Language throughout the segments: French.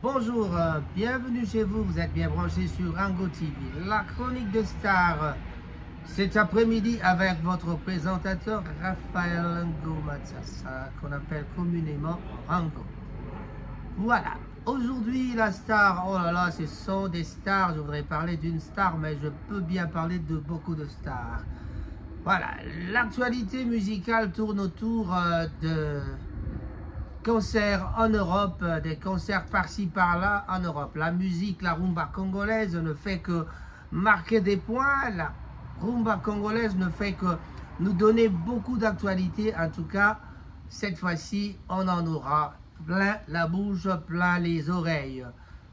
Bonjour, bienvenue chez vous, vous êtes bien branchés sur Rango TV. La chronique de Star, cet après-midi avec votre présentateur Raphaël Ngo Matsassa, qu'on appelle communément Rango. Voilà, aujourd'hui la star, oh là là, ce sont des stars, je voudrais parler d'une star, mais je peux bien parler de beaucoup de stars. Voilà, l'actualité musicale tourne autour de concerts en Europe, des concerts par-ci par-là en Europe. La musique, la rumba congolaise ne fait que marquer des points. La rumba congolaise ne fait que nous donner beaucoup d'actualité. En tout cas, cette fois-ci, on en aura plein la bouche, plein les oreilles.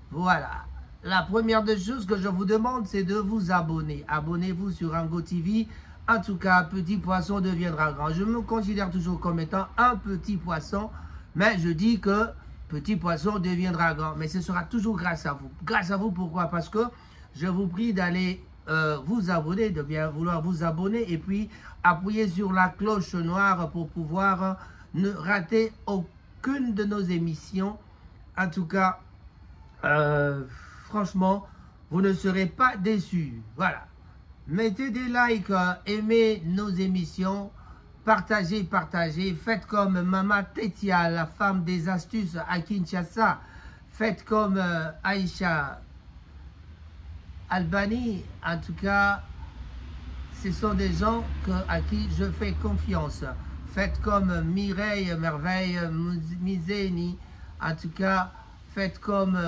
Voilà. La première des choses que je vous demande, c'est de vous abonner. Abonnez-vous sur Rango TV. En tout cas, petit poisson deviendra grand. Je me considère toujours comme étant un petit poisson. Mais je dis que petit poisson deviendra grand. Mais ce sera toujours grâce à vous. Grâce à vous, pourquoi? Parce que je vous prie d'aller vous abonner, de bien vouloir vous abonner et puis appuyer sur la cloche noire pour pouvoir ne rater aucune de nos émissions. En tout cas, franchement, vous ne serez pas déçus. Voilà. Mettez des likes, aimez nos émissions. Partagez, partagez. Faites comme Mama Tetia, la femme des astuces à Kinshasa. Faites comme Aïcha Albani. En tout cas, ce sont des gens à qui je fais confiance. Faites comme Mireille Merveille Mizeni. En tout cas, faites comme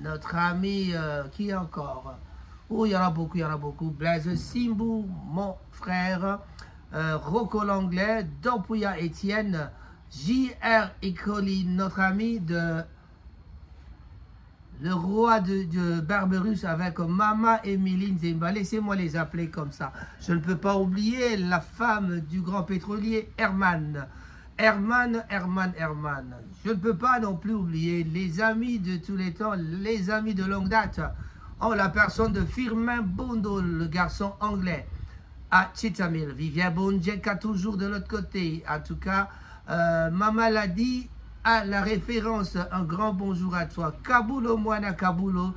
notre ami, qui encore? Oh, il y en a beaucoup, il y en a beaucoup. Blaise Simbou, mon frère. Rocco Langlais, Dopouya Etienne, J.R. Ecoli, notre ami de le roi de Barberousse avec Mama Emeline Zemba. Laissez-moi les appeler comme ça. Je ne peux pas oublier la femme du grand pétrolier Herman. Herman. Je ne peux pas non plus oublier les amis de tous les temps, les amis de longue date. En la personne de Firmin Bondo, le garçon anglais. À Chitamil, Vivien Bonjeka toujours de l'autre côté. En tout cas, Mama l'a dit, à la référence, un grand bonjour à toi. Kabulo Mwana Kabulo,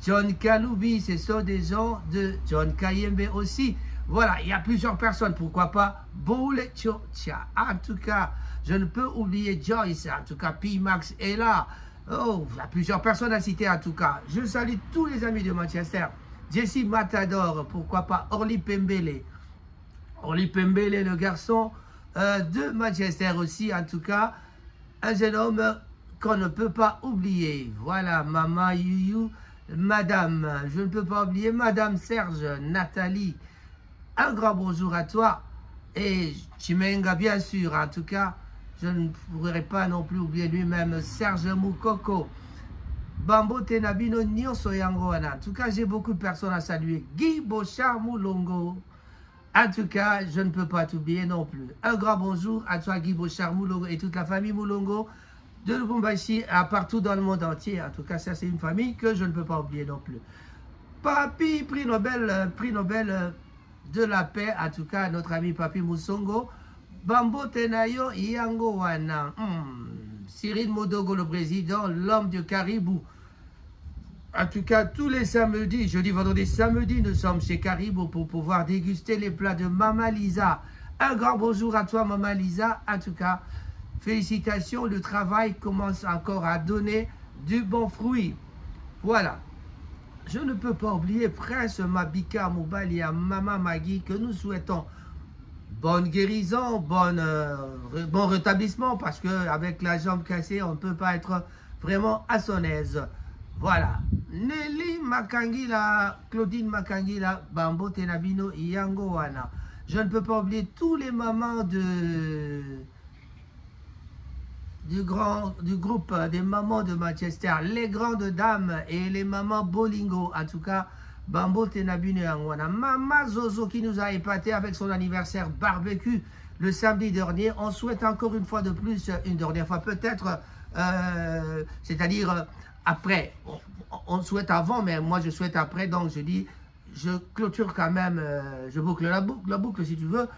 John Kaloubi, ce sont des gens de John Kayembe aussi. Voilà, il y a plusieurs personnes, pourquoi pas Boule Chocha. En tout cas, je ne peux oublier Joyce, en tout cas, P-Max est là. Oh, il y a plusieurs personnes à citer en tout cas. Je salue tous les amis de Manchester. Jesse Matador, pourquoi pas Orly Pembele. Orly Pembele, le garçon de Manchester aussi, en tout cas, un jeune homme qu'on ne peut pas oublier. Voilà, Maman Youyou, Madame, je ne peux pas oublier Madame Serge, Nathalie. Un grand bonjour à toi. Et Chimenga, bien sûr, en tout cas, je ne pourrais pas non plus oublier lui-même Serge Moukoko. Bambo Tenabino Nyonso Yangoana. En tout cas, j'ai beaucoup de personnes à saluer. Guy Bochar Moulongo. En tout cas, je ne peux pas t'oublier non plus. Un grand bonjour à toi, Guy Bochar Moulongo et toute la famille Moulongo de Lubumbashi, partout dans le monde entier. En tout cas, ça, c'est une famille que je ne peux pas oublier non plus. Papi, prix Nobel de la paix. En tout cas, notre ami Papi Moussongo. Bambo Tenayo Yangoana. Cyril Modogo, le président, l'homme du Caribou. En tout cas, tous les samedis, jeudi, vendredi, samedi, nous sommes chez Caribou pour pouvoir déguster les plats de Mama Lisa. Un grand bonjour à toi, Mama Lisa. En tout cas, félicitations, le travail commence encore à donner du bon fruit. Voilà. Je ne peux pas oublier Prince Mabika Moubali à Mama Magui que nous souhaitons bonne guérison, bon rétablissement parce qu'avec la jambe cassée, on ne peut pas être vraiment à son aise. Voilà. Nelly Makangila, Claudine Makangila, Bambo Tenabino, Yango Wana. Je ne peux pas oublier tous les mamans du groupe des mamans de Manchester, les grandes dames et les mamans Bolingo. En tout cas, Bambo Tenabino Yangwana. Mama Zozo qui nous a épaté avec son anniversaire barbecue le samedi dernier. On souhaite encore une fois de plus, une dernière fois peut-être, c'est-à-dire après. On souhaite avant, mais moi je souhaite après. Donc je dis, je clôture quand même, je boucle la boucle si tu veux.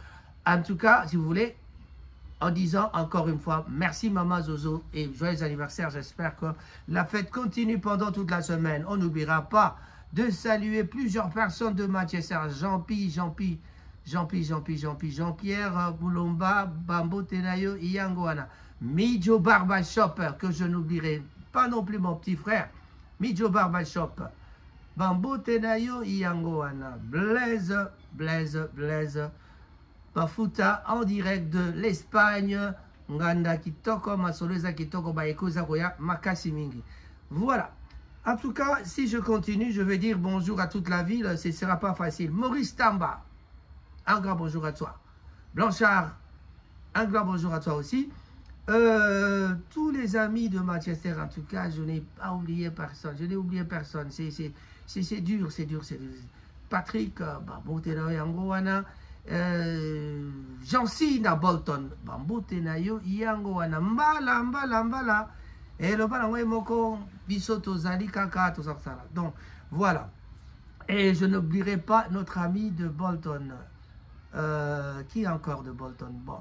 En tout cas, si vous voulez, en disant encore une fois merci Maman Zozo et joyeux anniversaire. J'espère que la fête continue pendant toute la semaine. On n'oubliera pas de saluer plusieurs personnes de Manchester. Jean-Pierre Boulomba, Bambo Tenayo, Iyangoana, Midjo Barba Shop, que je n'oublierai pas non plus mon petit frère, Midjo Barba Shop, Bambo Tenayo, Iyangoana, Blaise, Bafuta en direct de l'Espagne, Nganda Kitoko, Masoleza Kitoko, Baekoza Koya, Makasi Mingi. Voilà. En tout cas, si je continue, je vais dire bonjour à toute la ville, ce ne sera pas facile. Maurice Tamba, un grand bonjour à toi. Blanchard, un grand bonjour à toi aussi. Tous les amis de Manchester, en tout cas, je n'ai pas oublié personne. Je n'ai oublié personne. C'est dur. Patrick, Bambotenayo Yangowana, Jansina Bolton, Bambotenayo Yangowana, Mbala. Et le Balangwe Moko, Bisoto Zali Kaka, tout ça. Donc, voilà. Et je n'oublierai pas notre ami de Bolton. Qui encore de Bolton? Bon,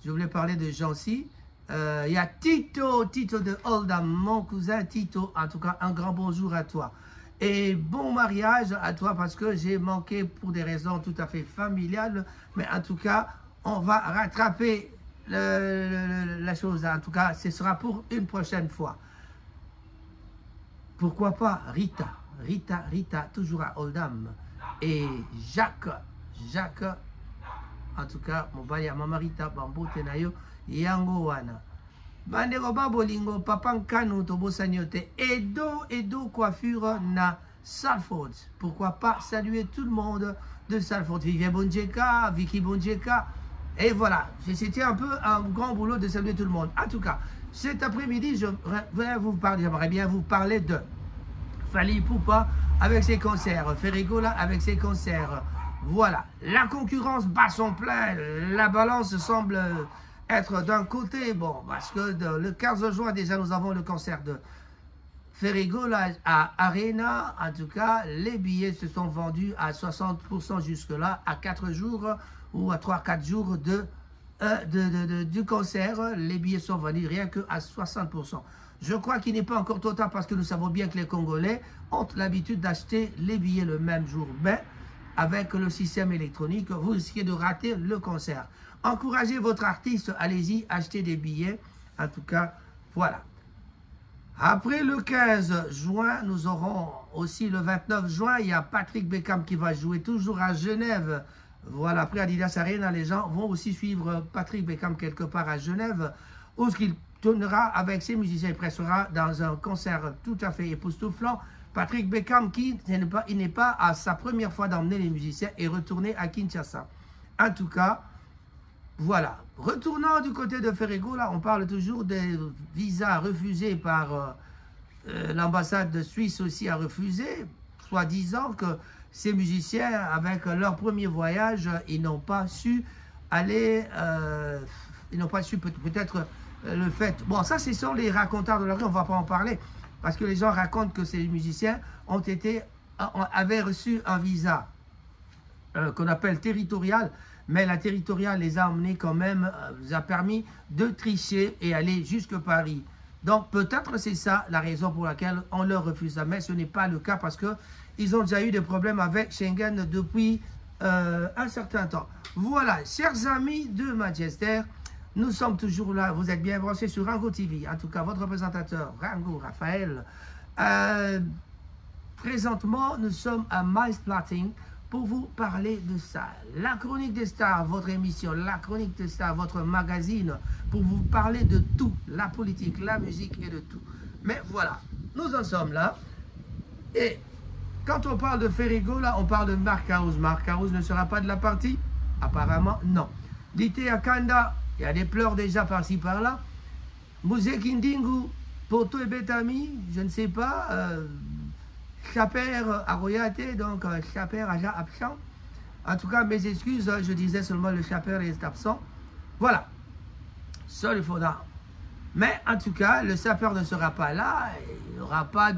je voulais parler de Jancy. Il y a Tito de Oldham, mon cousin Tito. En tout cas, un grand bonjour à toi. Et bon mariage à toi parce que j'ai manqué pour des raisons tout à fait familiales. Mais en tout cas, on va rattraper la chose. En tout cas, ce sera pour une prochaine fois. Pourquoi pas Rita, toujours à Oldham. Et Jacques, en tout cas, mon bali à Mama Rita, Bambo Tenayo, Yango Wana. Bandego Babolingo, Papa Nkano, Tobo Sanyote, Edo Coiffure na Salford. Pourquoi pas saluer tout le monde de Salford. Vivien Bonjeka, Vicky Bonjeka. Et voilà, c'était un peu un grand boulot de saluer tout le monde. En tout cas, cet après-midi, j'aimerais bien vous parler de Fally Ipupa avec ses concerts, Ferrigola avec ses concerts. Voilà, la concurrence bat son plein, la balance semble être d'un côté, bon, parce que le 15 juin, déjà, nous avons le concert de Ferrigola à Arena. En tout cas, les billets se sont vendus à 60% jusque-là, à 4 jours ou à 3-4 jours du concert. Les billets sont vendus rien qu'à 60%. Je crois qu'il n'est pas encore total parce que nous savons bien que les Congolais ont l'habitude d'acheter les billets le même jour. Mais avec le système électronique, vous risquez de rater le concert. Encouragez votre artiste, allez-y, achetez des billets. En tout cas, voilà. Après le 15 juin, nous aurons aussi le 29 juin, il y a Patrick Beckham qui va jouer toujours à Genève. Voilà, après Adidas Arena, les gens vont aussi suivre Patrick Beckham quelque part à Genève, où il tournera avec ses musiciens, il pressera dans un concert tout à fait époustouflant. Patrick Beckham, il n'est pas à sa première fois d'emmener les musiciens et retourner à Kinshasa. En tout cas, voilà. Retournant du côté de Ferrigola, on parle toujours des visas refusés par l'ambassade de Suisse aussi a refusé, soi-disant que ces musiciens, avec leur premier voyage, ils n'ont pas su aller, ils n'ont pas su peut-être le fait. Bon, ça, ce sont les raconteurs de la rue, on ne va pas en parler. Parce que les gens racontent que ces musiciens avaient reçu un visa qu'on appelle territorial, mais la territoriale les a emmenés quand même, les a permis de tricher et aller jusque Paris. Donc peut-être c'est ça la raison pour laquelle on leur refuse ça, mais ce n'est pas le cas parce qu'ils ont déjà eu des problèmes avec Schengen depuis un certain temps. Voilà, chers amis de Manchester, nous sommes toujours là, vous êtes bien branchés sur Rango TV, en tout cas votre représentateur Rango Raphaël. Présentement, nous sommes à Miles Platting pour vous parler de ça. La Chronique des Stars, votre émission, La Chronique des Stars, votre magazine, pour vous parler de tout, la politique, la musique et de tout. Mais voilà, nous en sommes là. Et quand on parle de Ferrigola, on parle de Mark House. Mark House ne sera pas de la partie? Apparemment, non. Dité à Kanda, il y a des pleurs déjà par-ci par-là. Mouzé Kindingu, Poto et Betami, je ne sais pas. Chaper Aroyate, donc Chaper Aja absent. En tout cas, mes excuses, je disais seulement le Chaper est absent. Voilà. Sorry for that. Mais en tout cas, le sapeur ne sera pas là. Il n'y aura pas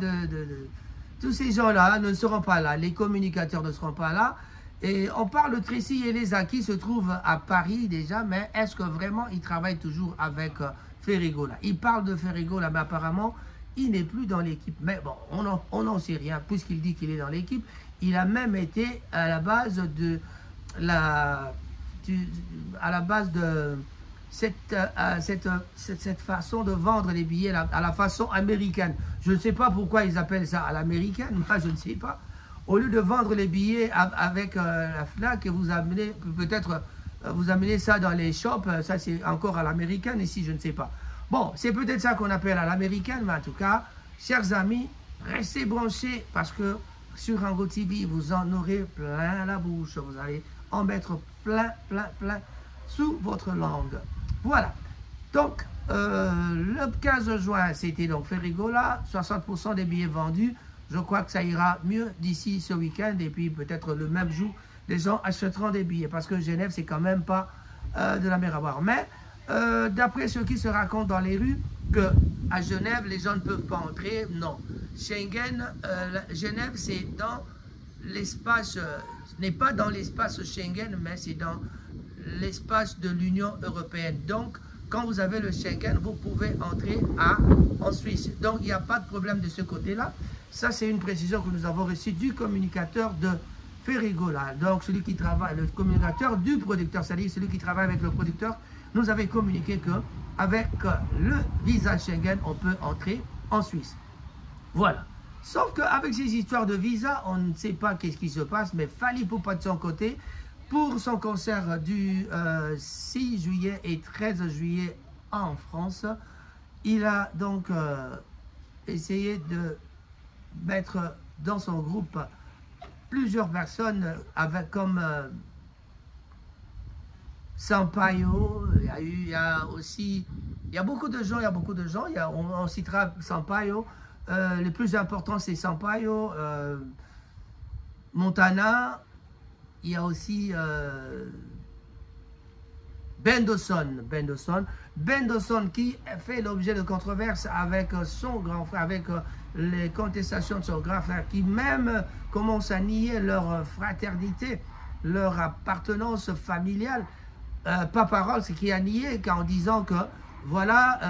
tous ces gens-là ne seront pas là. Les communicateurs ne seront pas là. Et on parle de Tracy Eleza qui se trouve à Paris déjà, mais est-ce que vraiment il travaille toujours avec Ferrigola? Il parle de Ferrigola, mais apparemment, il n'est plus dans l'équipe. Mais bon, on n'en sait rien, puisqu'il dit qu'il est dans l'équipe. Il a même été à la base de cette façon de vendre les billets à la façon américaine. Je ne sais pas pourquoi ils appellent ça à l'américaine, moi je ne sais pas. Au lieu de vendre les billets avec la FNAC, vous amenez peut-être vous amenez ça dans les shops, ça c'est encore à l'américaine ici, je ne sais pas. Bon, c'est peut-être ça qu'on appelle à l'américaine, mais en tout cas, chers amis, restez branchés parce que sur Rango TV, vous en aurez plein la bouche, vous allez en mettre plein sous votre langue. Voilà. Donc, le 15 juin, c'était donc Ferrigola, 60% des billets vendus. Je crois que ça ira mieux d'ici ce week-end et puis peut-être le même jour, les gens achèteront des billets parce que Genève, c'est quand même pas de la mer à boire. Mais d'après ce qui se raconte dans les rues, qu'à Genève, les gens ne peuvent pas entrer, non. Schengen, Genève, c'est dans l'espace, ce n'est pas dans l'espace Schengen, mais c'est dans l'espace de l'Union européenne. Donc, quand vous avez le Schengen, vous pouvez entrer en Suisse. Donc, il n'y a pas de problème de ce côté-là. Ça, c'est une précision que nous avons reçue du communicateur de Ferrigola. Donc, celui qui travaille, le communicateur du producteur, c'est-à-dire celui qui travaille avec le producteur, nous avait communiqué qu'avec le visa Schengen, on peut entrer en Suisse. Voilà. Sauf qu'avec ces histoires de visa, on ne sait pas qu'est-ce qui se passe, mais Fally Ipupa de son côté, pour son concert du 6 juillet et 13 juillet en France, il a donc essayé de mettre dans son groupe plusieurs personnes avec comme Sampaio, il y a beaucoup de gens, on citera Sampaio, le plus important c'est Sampaio, Montana, il y a aussi Ben Dawson qui fait l'objet de controverses avec son grand frère, avec les contestations de son grand frère, qui même commence à nier leur fraternité, leur appartenance familiale. Papa Rolls qui a nié en disant que voilà,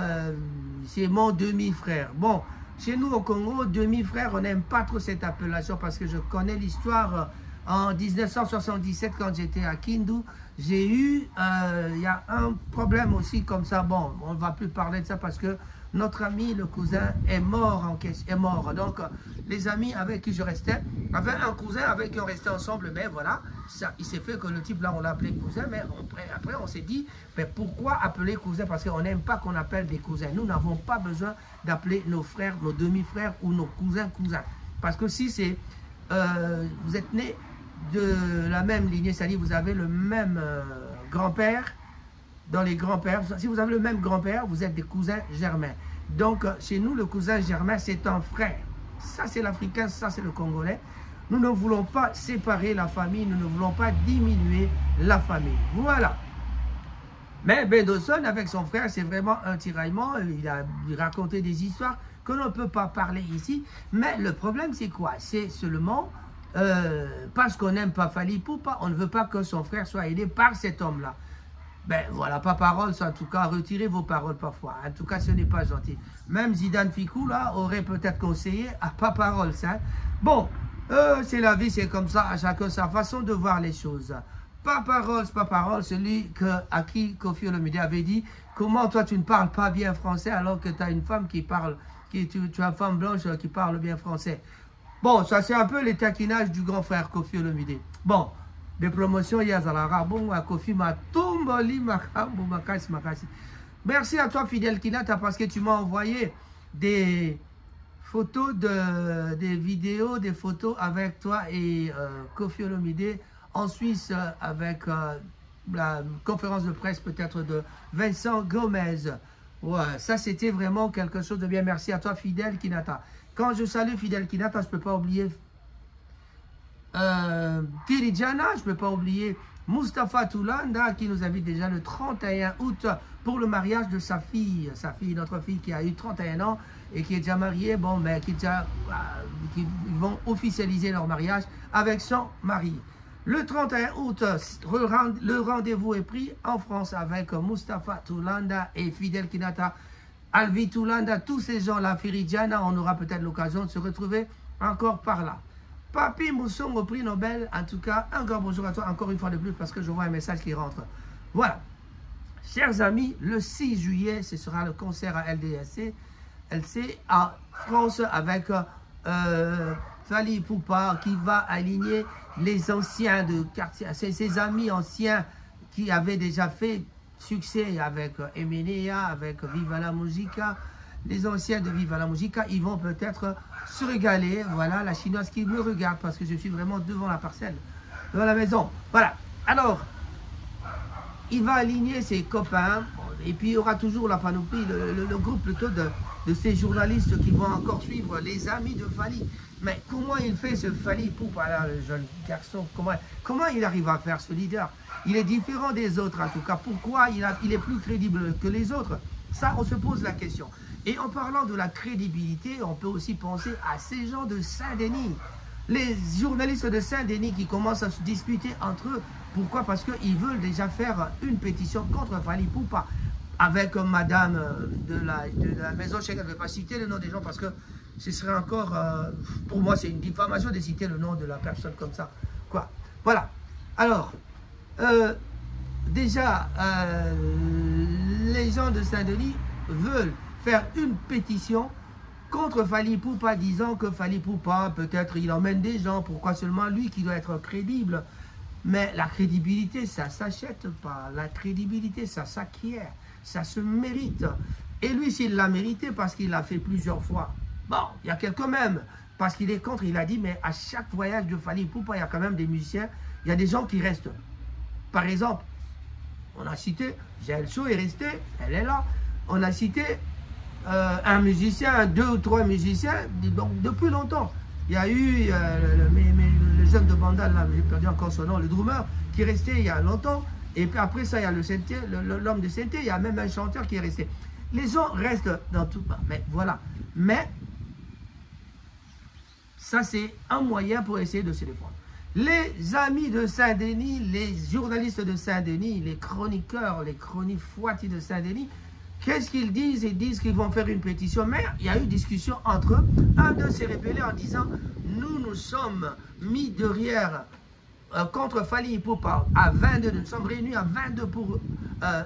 c'est mon demi-frère. Bon, chez nous au Congo, demi-frère, on n'aime pas trop cette appellation parce que je connais l'histoire. En 1977, quand j'étais à Kindu, j'ai eu, il y a un problème aussi comme ça. Bon, on ne va plus parler de ça parce que notre ami, le cousin, est mort. Donc, les amis avec qui je restais, avaient un cousin avec qui on restait ensemble. Mais voilà, ça, il s'est fait que le type là, on l'a appelé cousin. Mais après, on s'est dit, mais pourquoi appeler cousin? Parce qu'on n'aime pas qu'on appelle des cousins. Nous n'avons pas besoin d'appeler nos frères, nos demi-frères ou nos cousins. Parce que si c'est, vous êtes nés de la même lignée, c'est-à-dire vous avez le même grand-père, dans les grands-pères, si vous avez le même grand-père, vous êtes des cousins germains. Donc, chez nous, le cousin germain, c'est un frère. Ça, c'est l'Africain, ça, c'est le Congolais. Nous ne voulons pas séparer la famille, nous ne voulons pas diminuer la famille. Voilà. Mais Ben Dawson, avec son frère, c'est vraiment un tiraillement. Il a raconté des histoires que l'on ne peut pas parler ici. Mais le problème, c'est quoi? C'est seulement... parce qu'on n'aime pas Fally Ipupa, on ne veut pas que son frère soit aidé par cet homme-là. Ben voilà, pas parole, en tout cas, retirez vos paroles parfois. En tout cas, ce n'est pas gentil. Même Zidane Ficou, là, aurait peut-être conseillé à pas parole, ça. Bon, c'est la vie, c'est comme ça, à chacun sa façon de voir les choses. Pas parole, celui à qui Koffi Olomide avait dit, comment toi tu ne parles pas bien français alors que tu as une femme qui parle, tu as une femme blanche qui parle bien français. Bon, ça c'est un peu les taquinages du grand frère Koffi Olomide. Bon, des promotions, il y a Zalara. Bon, Koffi m'a tomboli, makasi. Merci à toi, Fidèle Kinata, parce que tu m'as envoyé des photos, des vidéos, des photos avec toi et Koffi Olomide en Suisse avec la conférence de presse peut-être de Vincent Gomez. Ouais, ça c'était vraiment quelque chose de bien. Merci à toi, Fidèle Kinata. Quand je salue Fidèle Kinata, je ne peux pas oublier Tirijana, je ne peux pas oublier Mustapha Toulanda qui nous invite déjà le 31 août pour le mariage de sa fille, notre fille qui a eu 31 ans et qui est déjà mariée, bon, mais qui vont officialiser leur mariage avec son mari. Le 31 août, le rendez-vous est pris en France avec Mustapha Toulanda et Fidel Kinata, Alvi Toulanda, tous ces gens-là, Firidjana, on aura peut-être l'occasion de se retrouver encore par là. Papi Moussong au prix Nobel, en tout cas, un grand bonjour à toi, encore une fois de plus, parce que je vois un message qui rentre. Voilà. Chers amis, le 6 juillet, ce sera le concert à LC à France avec Fally Ipupa qui va aligner les anciens de quartier, ses amis anciens qui avaient déjà fait succès avec Emelia, avec Viva la Musica. Les anciens de Viva la Musica, ils vont peut-être se régaler. Voilà, la chinoise qui me regarde parce que je suis vraiment devant la parcelle, devant la maison. Voilà, alors, il va aligner ses copains et puis il y aura toujours la panoplie, le groupe plutôt de ces journalistes qui vont encore suivre les amis de Fally. Mais comment il fait ce Fally Ipupa là, le jeune garçon, comment il arrive à faire ce leader? Il est différent des autres en tout cas. Pourquoi il est plus crédible que les autres? Ça, on se pose la question. Et en parlant de la crédibilité, on peut aussi penser à ces gens de Saint-Denis. Les journalistes de Saint-Denis qui commencent à se disputer entre eux. Pourquoi? Parce qu'ils veulent déjà faire une pétition contre Fally Ipupa. Avec madame de la maison, je ne vais pas citer le nom des gens parce que ce serait encore, pour moi c'est une diffamation de citer le nom de la personne comme ça. Quoi? Voilà. Alors, déjà, les gens de Saint-Denis veulent faire une pétition contre Fally Ipupa, disant que Fally Ipupa, peut-être il emmène des gens, pourquoi seulement lui qui doit être crédible? Mais la crédibilité, ça ne s'achète pas. La crédibilité, ça s'acquiert. Ça se mérite. Et lui, s'il l'a mérité parce qu'il l'a fait plusieurs fois, bon, il y a quelques même, parce qu'il est contre, il a dit, mais à chaque voyage de Fally Ipupa, il y a quand même des musiciens, il y a des gens qui restent. Par exemple, on a cité, Jaël Cho est resté, elle est là. On a cité un musicien, 2 ou 3 musiciens, donc depuis longtemps. Il y a eu le jeune de Bandal, là, j'ai perdu encore son nom, le drummer, qui est resté il y a longtemps. Et puis après ça, il y a l'homme de Sainté, il y a même un chanteur qui est resté. Les gens restent dans tout. Mais voilà. Mais ça, c'est un moyen pour essayer de se défendre. Les amis de Saint-Denis, les journalistes de Saint-Denis, les chroniqueurs, les chroniques fouettis de Saint-Denis, qu'est-ce qu'ils disent? Ils disent qu'ils vont faire une pétition. Mais il y a eu discussion entre eux. Un d'eux s'est révélé en disant, nous sommes mis derrière contre Fally Ipupa à 22, nous sommes réunis à 22 pour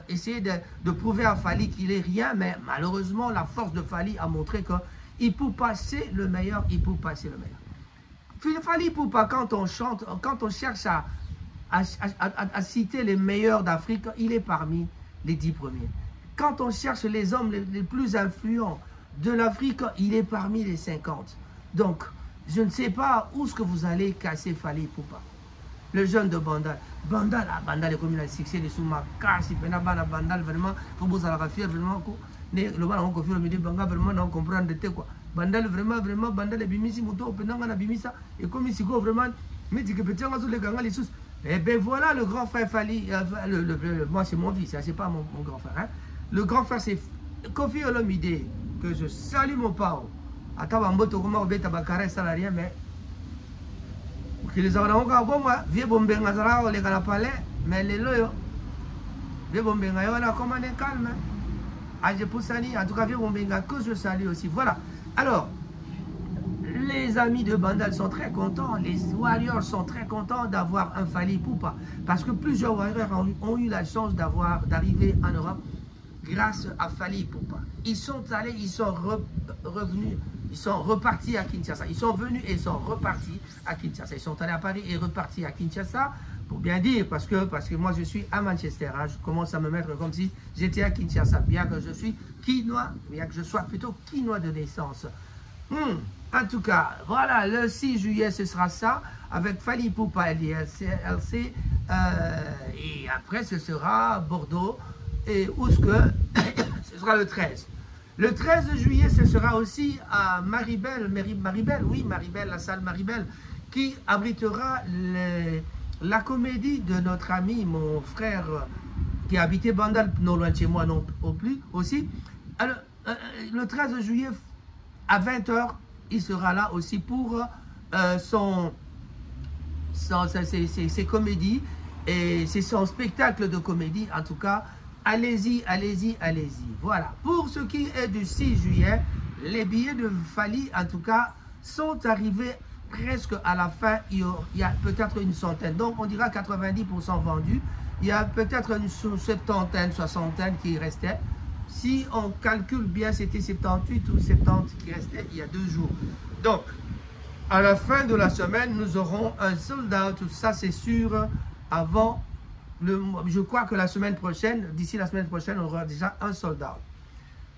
essayer de prouver à Fally qu'il est rien, mais malheureusement la force de Fally a montré que Ipupa c'est le meilleur, Ipupa c'est le meilleur. Fally Ipupa, quand on chante, quand on cherche à citer les meilleurs d'Afrique, il est parmi les 10 premiers. Quand on cherche les hommes les plus influents de l'Afrique, il est parmi les 50. Donc, je ne sais pas où est-ce que vous allez casser Fally Ipupa. Le jeune de Bandal. Bandal est comme il a succès de Souma. Car si Bandal, vraiment, il faut que vous ayez vraiment. Le bal, on confie le milieu Banga, vraiment, on comprend de quoi. Bandal, vraiment, Bandal est bimisi, Mouto, Penanga, la bimisa. Et comme ici, vraiment, mais tu peux petit en les gangas, les sous. Eh bien voilà le grand frère Fally. Moi, c'est mon fils, c'est pas mon grand frère. Hein. Le grand frère, c'est Kofi Olomide, que je salue mon pao. Attends, Bamboto, comment on va tabakare, ça n'a rien, mais. Les Aranga, bon, moi, vieux bombenga, les Galapalais, mais les loyaux. Vieux bombenga, on a commandé calme. Aje Poussani, en tout cas, vieux bombenga, que je salue aussi. Voilà. Alors, les amis de Bandal sont très contents, les Warriors sont très contents d'avoir un Fally Ipupa. Parce que plusieurs Warriors ont eu la chance d'arriver en Europe grâce à Fally Ipupa. Ils sont allés, ils sont revenus. Ils sont repartis à Kinshasa. Ils sont venus et ils sont repartis à Kinshasa. Ils sont allés à Paris et repartis à Kinshasa. Pour bien dire, parce que moi je suis à Manchester. Hein, je commence à me mettre comme si j'étais à Kinshasa. Bien que je suis quinois, bien que je sois plutôt quinois de naissance. En tout cas, voilà, le 6 juillet, ce sera ça. Avec Fally Ipupa et LC. Et après, ce sera Bordeaux. Et où est-ce que ce sera le 13. Le 13 juillet, ce sera aussi à Maribel, la salle Maribel, qui abritera la comédie de notre ami, mon frère, qui habitait Bandal, non loin de chez moi non plus, aussi. Alors, le 13 juillet, à 20 h, il sera là aussi pour ses comédies et c'est son spectacle de comédie. En tout cas, allez-y, allez-y, allez-y. Voilà. Pour ce qui est du 6 juillet, les billets de Fally, en tout cas, sont arrivés presque à la fin. Il y a peut-être une centaine. Donc, on dira 90% vendus. Il y a peut-être une septantaine, soixantaine qui restait. Si on calcule bien, c'était 78 ou 70 qui restaient il y a 2 jours. Donc, à la fin de la semaine, nous aurons un sold out. Ça, c'est sûr. Avant, je crois que la semaine prochaine, d'ici la semaine prochaine, on aura déjà un sold out.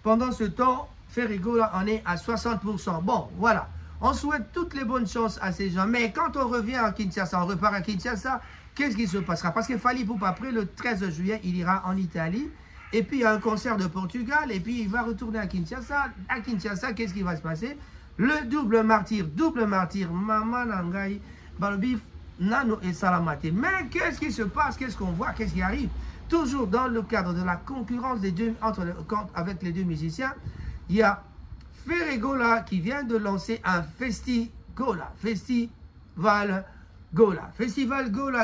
Pendant ce temps, Ferrigo, là, on est à 60%. Bon, voilà. On souhaite toutes les bonnes chances à ces gens. Mais quand on revient à Kinshasa, on repart à Kinshasa, qu'est-ce qui se passera? Parce que Fally Ipupa, après le 13 juillet, il ira en Italie. Et puis, il y a un concert de Portugal. Et puis, il va retourner à Kinshasa. À Kinshasa, qu'est-ce qui va se passer? Le double martyr, Maman Nangai, Balbif, Nano et Salamate. Mais qu'est-ce qui se passe? Qu'est-ce qu'on voit? Qu'est-ce qui arrive? Toujours dans le cadre de la concurrence des deux, avec les deux musiciens, il y a Ferrigola qui vient de lancer un Festival Gola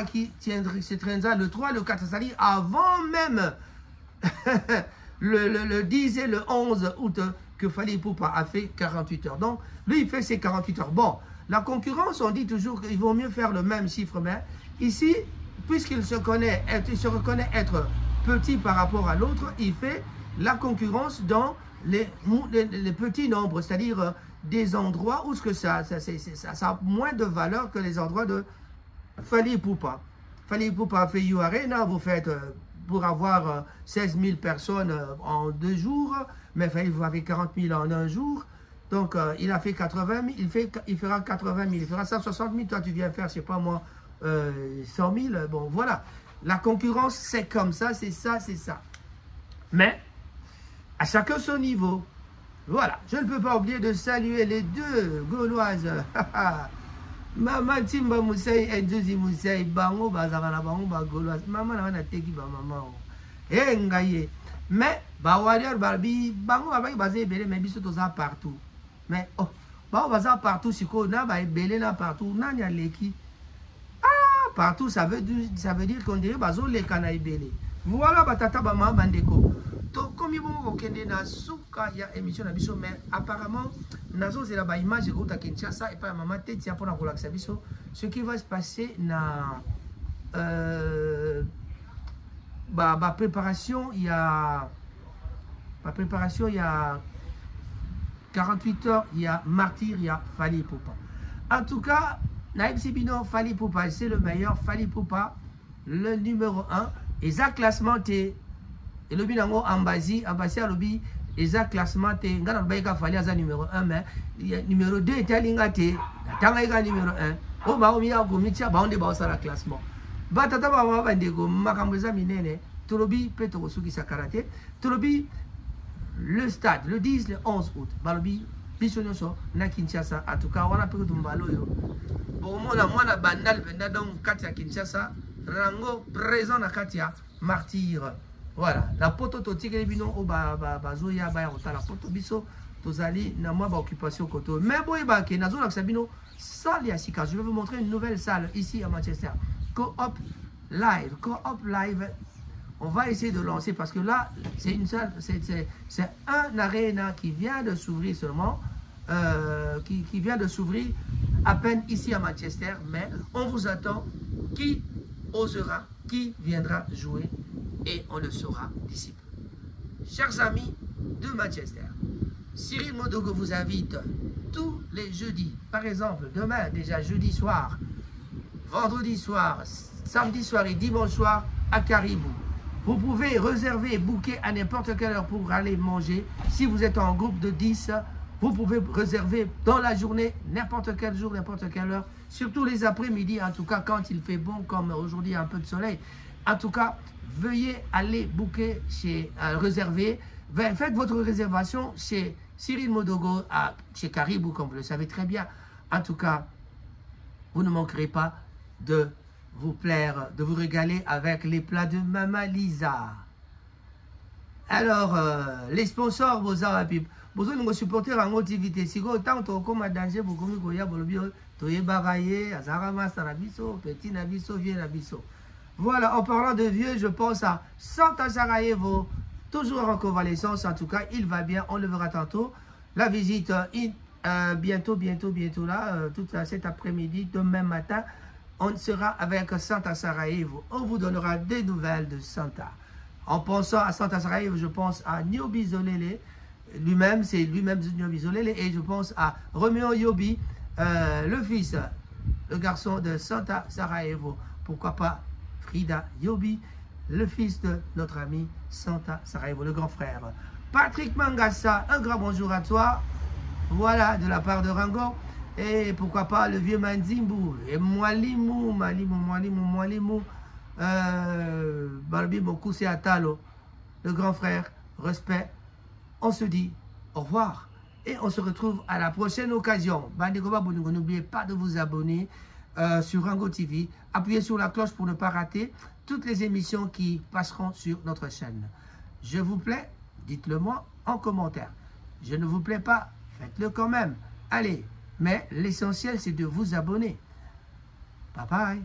qui se tiendra le 3, le 4, c'est-à-dire avant même le 10 et le 11 août que Fally Ipupa a fait 48 heures. Donc, lui, il fait ses 48 heures. Bon, la concurrence, on dit toujours qu'il vaut mieux faire le même chiffre, mais ici, puisqu'il se reconnaît être petit par rapport à l'autre, il fait la concurrence dans les petits nombres, c'est-à-dire des endroits où ça a moins de valeur que les endroits de Fally Ipupa. Fally Ipupa a fait You Arena, vous faites pour avoir 16 000 personnes en 2 jours, mais vous avez 40 000 en un jour. Donc, il a fait 80 000, il fera 80 000, il fera 160 000, toi tu viens faire, je sais pas moi, 100 000, bon voilà. La concurrence, c'est comme ça, c'est ça, c'est ça. Mais, à chacun son niveau. Voilà, je ne peux pas oublier de saluer les deux Gauloises. Maman Timba Moussaï et Josie Moussaï, Bango, Bazavana Bango, Gauloise. Maman n'a teki ba maman. Eh, ngaye. Mais, Bawarrior Barbie, Bango, Babaï, Bazé, Belé, mais biso toza partout. Mais, oh, Bango, Baza partout, si ko, na, ba, Belé, là, partout, na, nya leki. Ah, partout, ça veut dire qu'on dirait, Bazo, les canaï, Belé. Voilà, Batata, Bama, Bandeko. Donc, comme il y a une émission, mais apparemment, c'est la image de Kinshasa et pas maman tête pour la ce qui va se passer dans la préparation, il y a 48 heures, il y a Martyr, il y a Fally Ipupa. En tout cas, Naïb Sibino, Fally Ipupa, c'est le meilleur. Fally Ipupa, le numéro 1. Et ça, classement, et le binango ambazi à lobby et ça classement te ngana baika Fally aza numéro 1 mais numéro 2 était lingate tanga ega numéro 1 o ba omi ya gomitia ba onde ba sala classement ba tata ba ba ndeko makambo za minene tolobi peto suki sakarate tolobi le stade le 10 le 11 août balobi bisonyoso na Kinshasa en tout cas wana pe tumbalo yo bon mona bandal penda donc katia Kinshasa rango présent na katia Martyr. Voilà, la poto totique les binons au bazoya bayota la poto biso tozali na moi ba occupation koto mais boy ba ke nazo la sabino salle ya sika. Je vais vous montrer une nouvelle salle ici à Manchester. Co-op live. On va essayer de lancer parce que là c'est une salle, c'est un arena qui vient de s'ouvrir seulement qui vient de s'ouvrir à peine ici à Manchester, mais on vous attend. Qui osera, qui viendra jouer et on le saura d'ici peu. Chers amis de Manchester, Cyril Modogo vous invite tous les jeudis, par exemple demain déjà jeudi soir, vendredi soir, samedi soir et dimanche soir à Caribou. Vous pouvez réserver et booker à n'importe quelle heure pour aller manger. Si vous êtes en groupe de 10, vous pouvez réserver dans la journée, n'importe quel jour, n'importe quelle heure, surtout les après-midi, en tout cas quand il fait bon, comme aujourd'hui un peu de soleil. En tout cas, veuillez aller booker réserver. Faites votre réservation chez Cyril Modogo, chez Caribou, comme vous le savez très bien. En tout cas, vous ne manquerez pas de vous plaire, de vous régaler avec les plats de Mama Lisa. Alors, les sponsors, besoin de supporter en activité. Si vous tant comme danger, vous comme vous y a toye bagaye, azara master abisso, petit nabisso, vieux nabisso. Voilà, en parlant de vieux, je pense à Santa Sarajevo, toujours en convalescence. En tout cas, il va bien, on le verra tantôt. La visite, bientôt là, tout cet après-midi, demain matin, on sera avec Santa Sarajevo. On vous donnera des nouvelles de Santa. En pensant à Santa Sarajevo, je pense à Niobi Zolele, lui-même, c'est lui-même Niobi Zolele, et je pense à Romeo Yobi, le fils, le garçon de Santa Sarajevo. Pourquoi pas Frida Yobi, le fils de notre ami Santa Sarajevo, le grand frère. Patrick Mangassa, un grand bonjour à toi. Voilà, de la part de Rango. Et pourquoi pas le vieux Manzimbu. Et Mwalimou, Balbi Mokuse Atalo, le grand frère. Respect. On se dit au revoir. Et on se retrouve à la prochaine occasion. N'oubliez pas de vous abonner sur Rango TV. Appuyez sur la cloche pour ne pas rater toutes les émissions qui passeront sur notre chaîne. Je vous plais, dites-le moi en commentaire. Je ne vous plais pas, faites-le quand même. Allez, mais l'essentiel c'est de vous abonner. Bye bye.